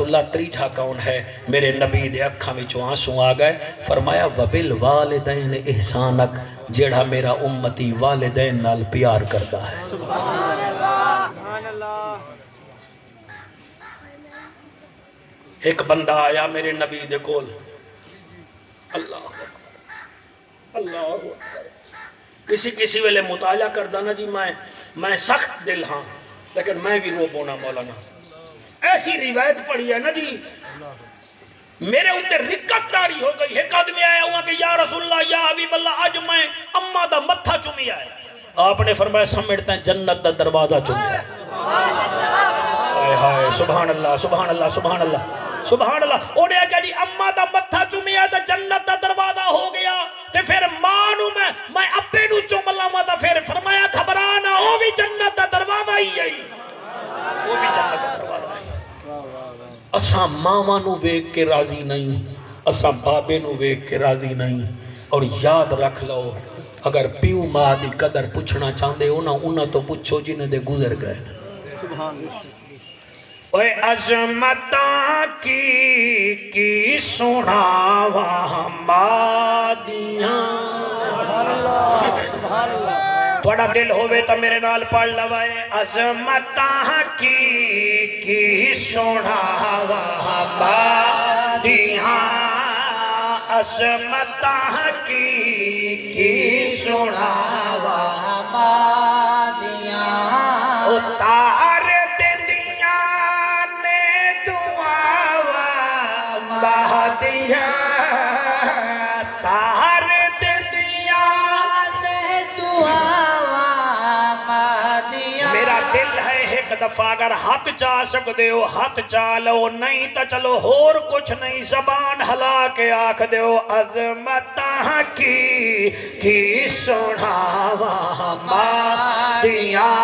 اللہ تریجھا کون ہے؟ میرے نبی دے اکھاں وچوں آنسو آ گئے، فرمایا وبل والدین احسانک، جیڑا میرا امتی والدین نال پیار کرتا ہے۔ سبحان اللہ۔ ایک بندہ آیا میرے نبی دے کول، اللہ اللہ کسی ویلے مطالعہ کردہ نا جی میں سخت دل ہاں، لیکن میں بھی رو پونا مولانا، ایسی روایت پڑھی ہے نا جی، میرے ہوتے رکت داری ہو گئی۔ ایک آدمی آیا ہوا کہ یا رسول اللہ یا حبیب اللہ آج میں اماں دا متھا چومی آیا۔ آپ نے فرمایا سمجھتا ہے جنت دا دروازہ چومی آیا۔ ہائے ہائے سبحان اللہ سبحان اللہ سبحان اللہ سبحان اللہ۔ انہیں کہا جی اماں دا متھا چومی آیا تو جنت دا دروازہ ہو گیا، تے پھر ماں نو میں اپے نو چوم لاواں تا پھر فرمایا گھبرانا وہ بھی جنت دا دروازہ ہی آئی، وہ بھی جنت دا دروازہ آئی۔ اساں ماما نو ویک کے راضی نہیں، اساں بابے نو ویک کے راضی نہیں۔ اور یاد رکھ لو اگر پیو ماں دی قدر پوچھنا چاہندے ہو نا، انہاں تو پوچھو جنہیں دے گزر گئے۔ اوے عظمتاں کی سناواں مادیاں، تھوڑا دل ہوئے تو میرے نال پڑھ لوائے، عظمتاں کی سناواں مادیاں، عظمتاں کی سناواں مادیاں، اتار دنیا نے دعاواں مادیاں، تار دنیا نے دعاواں مادیاں۔ میرا دل ہے ایک دفعہ اگر ہاتھ چاہ سکتے ہو ہاتھ چاہ لو، نہیں تو چلو اور کچھ نہیں زبان ہلا کے آکھ دیو، عظمتاں کی سناواں مادیاں،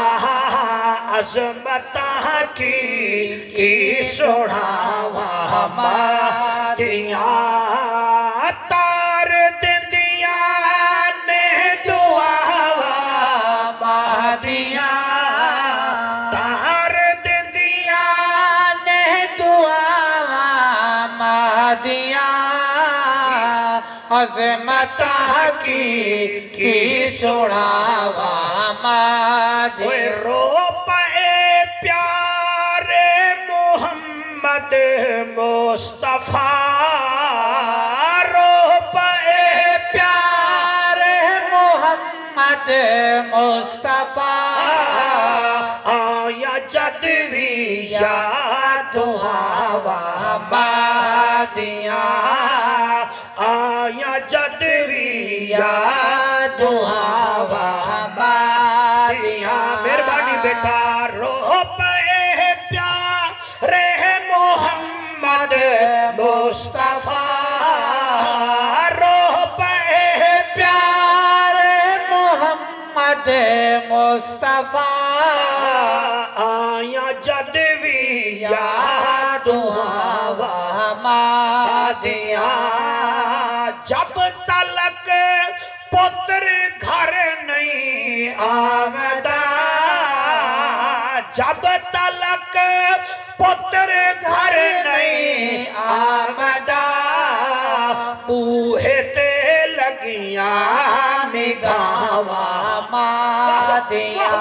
عظمتاں کی سناواں مادیاں، تار دندیاں نے دعاواں مادیاں، تار دندیاں نے دعاواں مادیاں، عظمتاں کی سناواں مادیاں۔ رو پائے پیارے محمد مصطفیٰ، رو پائے پیارے محمد مصطفیٰ، آیا جد بھی یاد دعاواں مادیاں، آیا جد بھی یاد دعاواں مادیاں۔ مہربانی بیٹا رو پے پیارے محمد مصطفیٰ، رو پے پیارے محمد مصطفیٰ، آیا جد بھی یاد دعاواں مادیاں، جب تلک پتر گھر نہیں آمدہ، جب تلک پتر گھر نہیں آمدہ، بوہے تے لگیاں نگاواں مادیاں،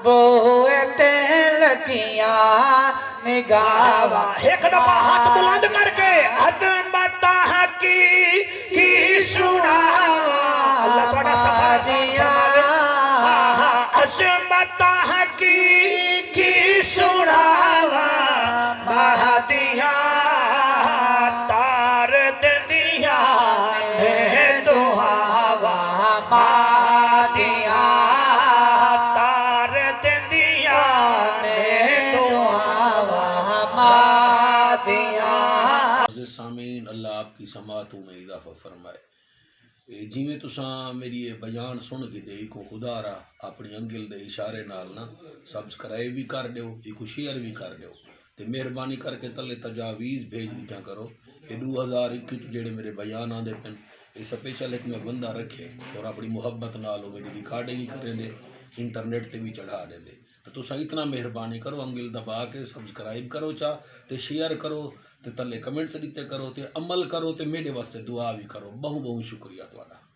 بوہے تے لگیاں نگاواں۔ ایک دفعہ ہاتھ بلند کر کے عظمتاں کی سناواں، اللہ تعالیٰ سفر دیا، عظمتاں کی سناواں مادیاں، تار دنیا نے دعاواں مادیاں، تار دنیا نے دعاواں مادیاں۔ سامعین اللہ آپ کی سماعتوں میں اضافہ فرمائے۔ جی میں تساں میری یہ بیان سن کے دے کو خدا را اپنی انگل دے اشارے نال نا سبسکرائب بھی کر دیو، ایک شیئر بھی کر دیو، تے مہربانی کر کے تلے تجاویز بھیج دیتا کرو کہ 2021 جڑے میرے بیان آندے پن یہ سپیشل ایک میں بندہ رکھے اور اپنی محبت نال میری ریکارڈنگ کریں دے، انٹرنیٹ تے بھی چڑھا دیں دے۔ ਤੇ ਤੁਸੀਂ ਇਤਨਾ ਮਿਹਰਬਾਨੀ ਕਰੋ, ਉਂਗਲ ਦਬਾ ਕੇ ਸਬਸਕ੍ਰਾਈਬ ਕਰੋ ਚਾ ਤੇ ਸ਼ੇਅਰ ਕਰੋ ਤੇ ਥੱਲੇ ਕਮੈਂਟ ਦਿੱਤੇ ਕਰੋ ਤੇ ਅਮਲ ਕਰੋ ਤੇ ਮੇਰੇ ਵਾਸਤੇ ਦੁਆ ਵੀ ਕਰੋ। ਬਹੁਤ ਬਹੁਤ ਸ਼ੁਕਰੀਆ ਤੁਹਾਡਾ।